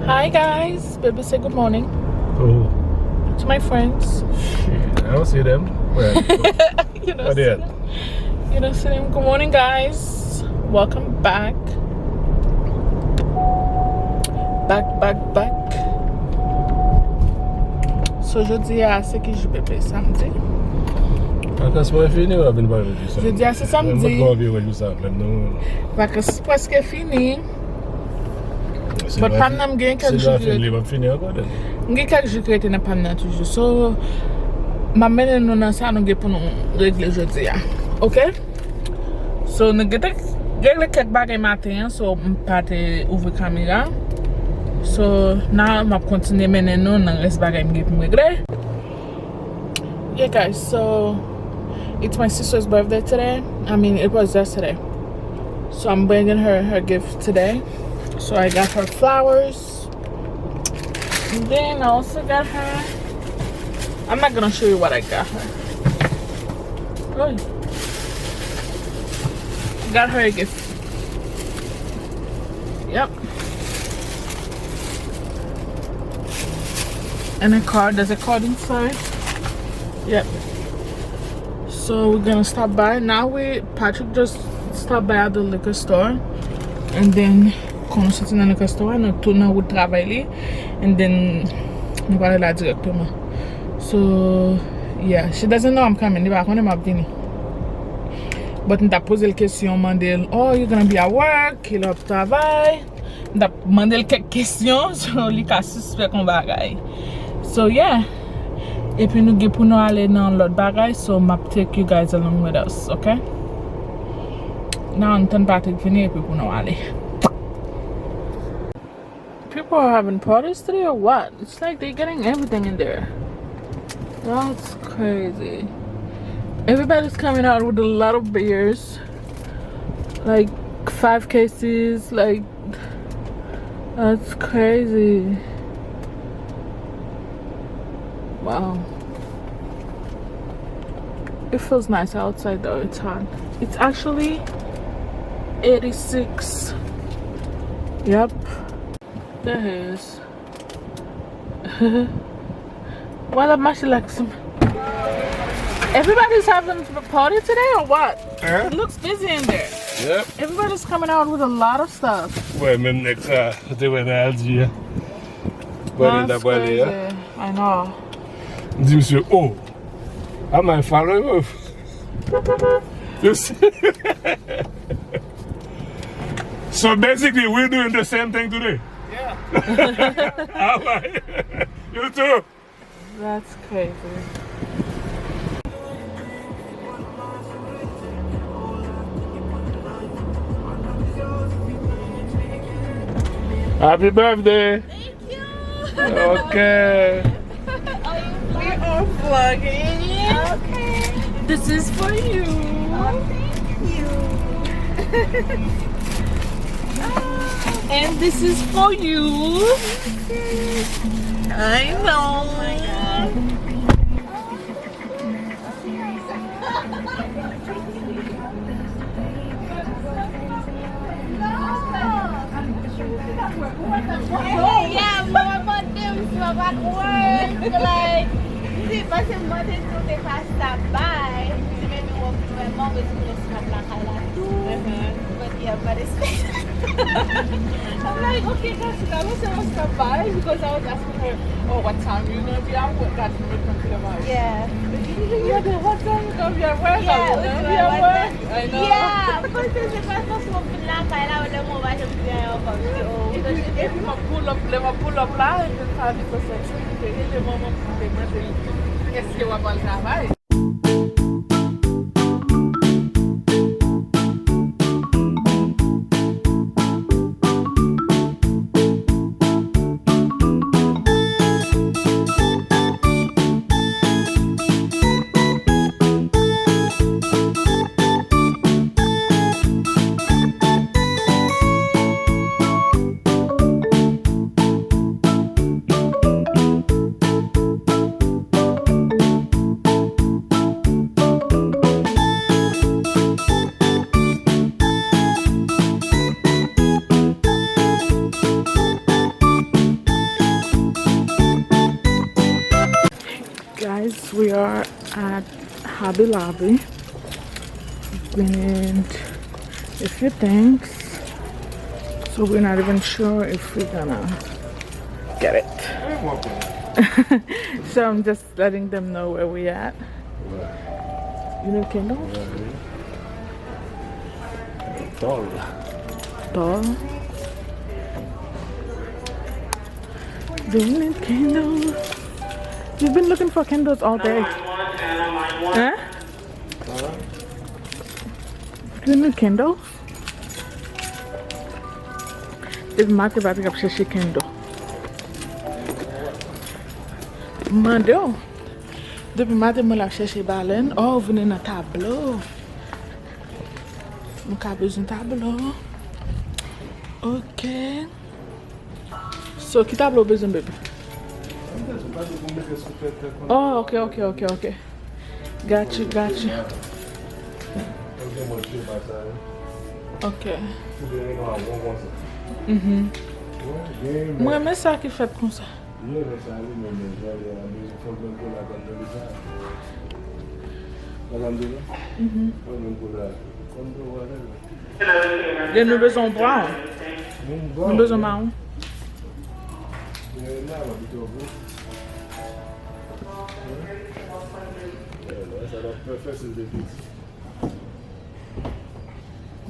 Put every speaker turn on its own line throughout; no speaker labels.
Hi guys, baby say good morning.
Oh.
To my friends.
Shit, I don't see them. Where?
You don't see them. You don't see them. Good morning guys. Welcome back. Back. So jeudi c'est qui joue bébé samedi.
Vacances pas fini ou la fin pas jeudi ça?
Jeudi c'est samedi.
Moi je vais ça maintenant.
Vacances presque fini. But Panam gain quelques jours.
C'est fini encore.
J'ai quelques jours qui étaient dans Panam toujours. So ma mère nous dans ça nous pour nous régler jeudi. OK? So nous régler quelques bagages matin so m'pate ouvrir caméra. So now I'm continue mener nous dans reste bagages pour régler. Yeah guys, so it's my sister's birthday today. I mean it was yesterday. So I'm bringing her gift today. So I got her flowers. And then I also got her. I'm not gonna show you what I got her. Oh. Got her a gift. Yep. And a card. There's a card inside. Yep. So we're gonna stop by. Now Patrick just stopped by at the liquor store. And then quand nous sortons dans le restaurant, nous tournons au travail and then nous allons là directement. So yeah, she doesn't know I'm coming. Elle va connaître ma venue. But nous avons posé la question, demandé, oh, you're gonna be at work, il est au travail. Nous avons demandé quelques questions, so il a suspect qu'on va aller. So yeah. Et puis nous allons pour nous aller dans l'autre bagage, so I'll take you guys along with us, okay? Now on attend Patrick venir et puis pour nous aller. People are having parties today or what? It's like they're getting everything in there. That's crazy. Everybody's coming out with a lot of beers. Like 5 cases, like that's crazy. Wow. It feels nice outside though, it's hot. It's actually 86. Yep. There it is. Well, I'm actually like some. Everybody's having a party today or what? It looks busy in there.
Yep.
Everybody's coming out with a lot of stuff.
Ouais, même next they went to Algiers.
That's crazy. I know.
Dis monsieur, oh, I might follow you. You see? So basically, we're doing the same thing today.
Yeah.
All right. You too.
That's crazy.
Happy birthday.
Thank you.
Okay.
We are vlogging.
Okay.
This is for you.
Oh, thank you.
And this is for you. I know.
Oh my God. Hey, yeah, more about them, so about work, like, si parce que moi, je ne fais pas ça, bye. Je vais me retrouver, moi, je vais me faire la cala, but yeah, but it's
I'm like, okay, guys, I was gonna stop by because I was asking her, oh, what time are you gonna be at work? That's what I'm talking about.
yeah.
Yeah, then what time you gonna be at work?
Yeah,
I'm gonna be at work. I know.
Yeah, parce que c'est pas parce qu'on fait la cala, on est mauvais, je me dis, comme si, oh,
If you pull up là, et puis faire des concessions, c'est le moment pour te mettre qu'est-ce que va pas le travail. we are at Hobby Lobby. And a few things. So we're not even sure if we're gonna get it. So I'm just letting them know where we at. You need candles?
Tall.
Tall. Do you need candles? You've been looking for candles all day. Huh? Do you need candles? It's Mate about to get a candle. Mando. Depuis matin, je vais chercher baleine. Oh, venez dans le tableau. Je vais besoin de tableau. Ok. So, qui tableau besoin, bébé? Oh, ok. Got you. Ok. Moi, mais ça qui fait comme ça. Et nous besoin brown. Nous besoin marron.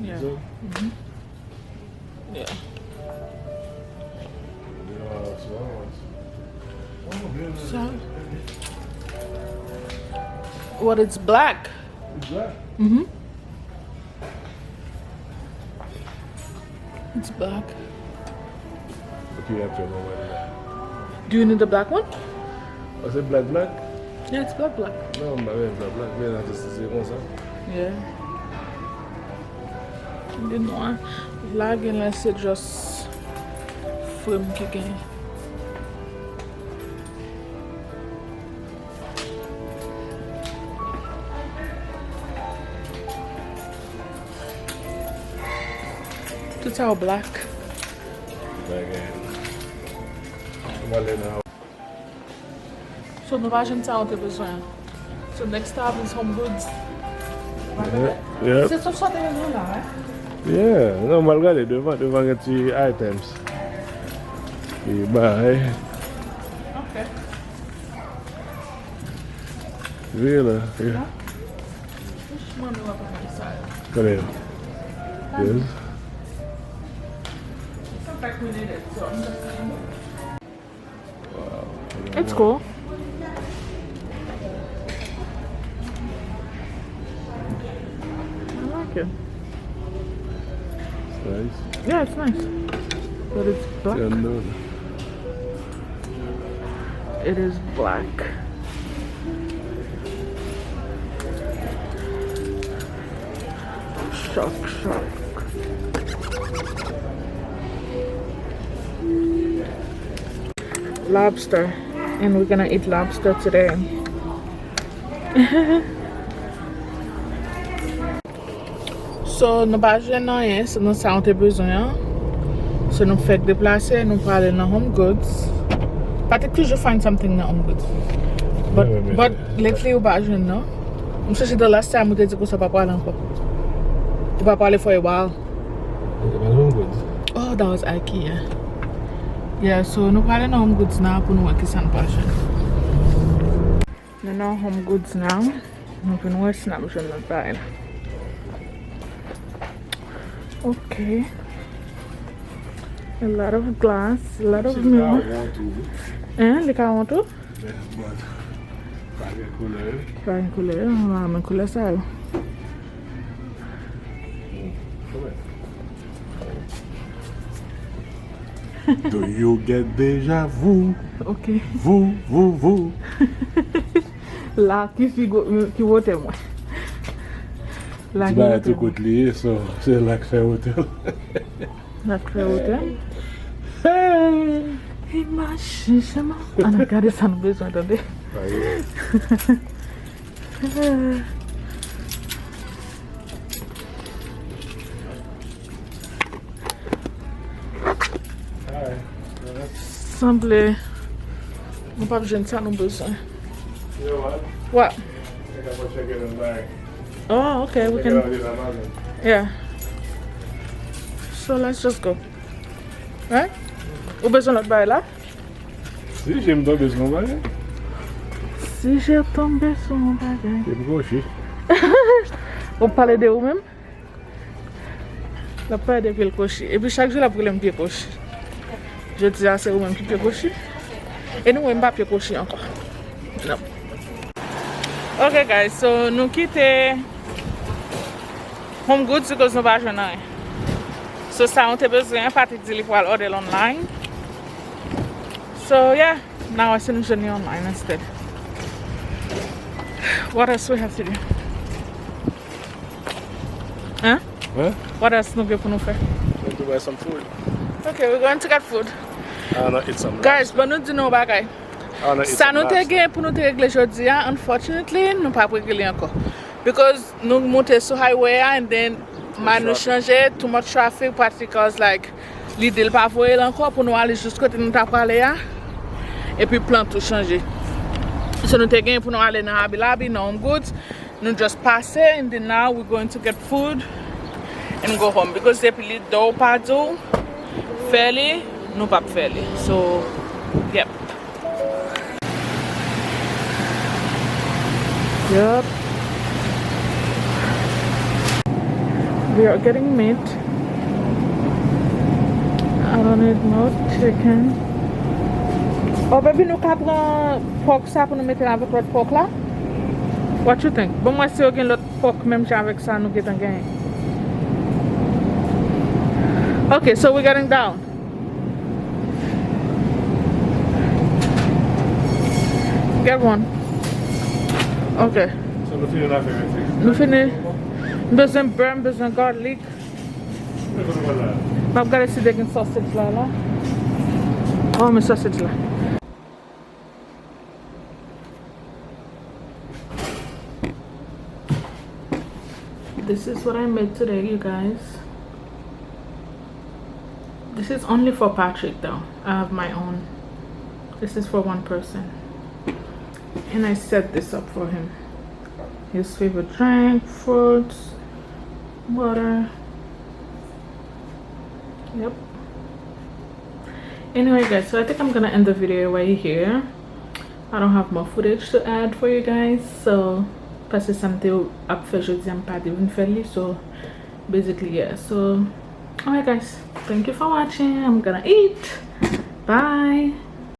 Yeah. Yeah. So, what? It's black.
It's black.
It's black.
Okay, after a moment.
Do you need the black one?
Was it black?
Yeah, it's black.
Non, bah ouais, black. Mais là, c'est comme ça.
Yeah. The noir. Là, là, c'est juste film qui gagne. It's all black. So, nous allons ça, on a besoin. So, next stop is Home Goods.
Yeah.
C'est sauf ça, t'es là, hein?
Yeah, non, mal regarder devant les petits items. Et bye.
Ok.
Really? Yeah.
Moi, nous allons pas ça.
Come here. Yes.
Some fact we need it, so I'm just saying. It's cool. I like it.
It's nice.
Yeah, it's nice. But it's black.
Yeah, no.
It is black. Shock. Lobster. And we're gonna eat lobster today. So, nous pas gêner rien, c'est nous ça on a besoin. So, nous fait déplacer, nous pour aller dans Home Goods. Particularly, je find something in Home Goods. But lately, we pas gêner, no? I'm sure the last time we did it, we pas parler encore. We pas parler for a while. Oh, that was IKEA. Yeah, so nous parler dans Home Goods now pour nous voir qui ça nous pas gêner. Nous dans Home Goods now. Nous pour nous voir si nous gêner notre bail. Okay. A lot of glass, a lot of milk. Les 40? Pas une couleur, on va mettre couleur sale.
Do you get déjà vous?
Ok.
Vous.
Là, qui vote moi? Là,
Tu vas être côté, c'est là que fait hôtel.
Là, que fait hôtel? Hey, ma chichama. On a gardé ça, nous besoin, attendez. Semble. Nous pas besoin de ça, nous besoin.
You know what?
What?
I think I'm gonna check it in the bag.
Oh, okay, we
Check it out
can.
in Amazon.
Yeah. So let's just go. Right? Ou besoin l'autre bail là?
Si, j'aime tomber sur mon bagage.
Si j'ai tombé sur mon bagage.
C'est gauche.
Vous parlez de vous-même? La peur de pied coché. Et puis chaque jour, la problème pied coché. Je dis, ah, c'est vous-même qui pied coché. Et nous, on ne pas pied coché encore. Non. Ok, guys, so nous quittons Home Goods because nous pas jouer. So ça, on a besoin Patrick dit pour order online. So yeah, now I send journey online instead. What else we have to do? Huh?
Huh?
What else nous pour nous faire?
Going to buy some food.
Okay, we're going to get food.
I wanna eat some.
Guys, but nous disons bagay.
I wanna eat
Ça
some
nous te
lobster.
gen pour nous te régler aujourd'hui, unfortunately, nous pas régler encore. Because nous monter sur highway and then man nous changer too much traffic because like l'idée pas voyer encore pour nous aller jusqu'à côté nous t'a parlé et puis plan tout changer. So nous te gen pour nous aller dans Hobby Lobby, no Home Goods. Nous just passer and then now we're going to get food and go home because depuis les deux pas d'eau fairly, nous pas fairly. So, yep. Yep. We are getting meat. I don't need no chicken. Oh, baby, nous cap prendre pork ça pour nous mettre avec l'autre pork là. What you think? Bon, moi si on gagne l'autre pork même si avec ça nous gagnons gain. Okay, so we're getting down. Get one. Okay.
So nous finissons la faire.
Nous finissons. Besoin de beurre, besoin de garlic. Je vais regarder si il y a un sausage là. Oh, mais sausage là. This is what I made today, you guys. This is only for Patrick though. I have my own. This is for one person. And I set this up for him. His favorite drink, fruits, water. Yep. Anyway guys, so I think I'm gonna end the video right here. I don't have more footage to add for you guys, so parce que samedi ap fait jeudi am pas devine faire li, so basically yeah. So alright guys, thank you for watching. I'm gonna eat. Bye.